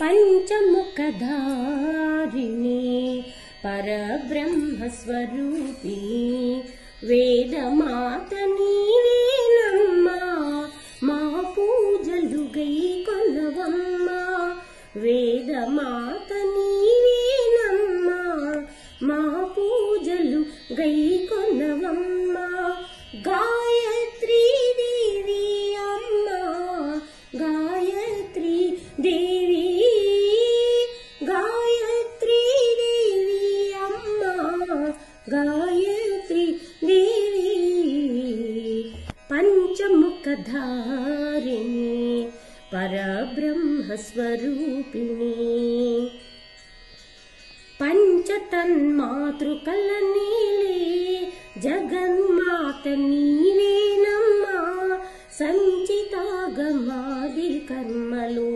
పంచముఖధారిణి పరబ్రహ్మస్వరూపిణి వేదమాత నీవేనమ్మా మా పూజలు గైకొనవమ్మా వేదమాత నీవేనమ్మా మా పూజలు గైకొనవమ్మా గాయత్రీ దేవి అమ్మా గాయత్రీ దేవి గాయత్రీ దేవి అమ్మా గాయత్రీ దేవి పంచముఖధారిణి పరబ్రహ్మస్వరూపిణి పంచతన్మాతృకల నీలే జగన్మాత నీవేనమ్మా సంచితాగమాది కర్మలు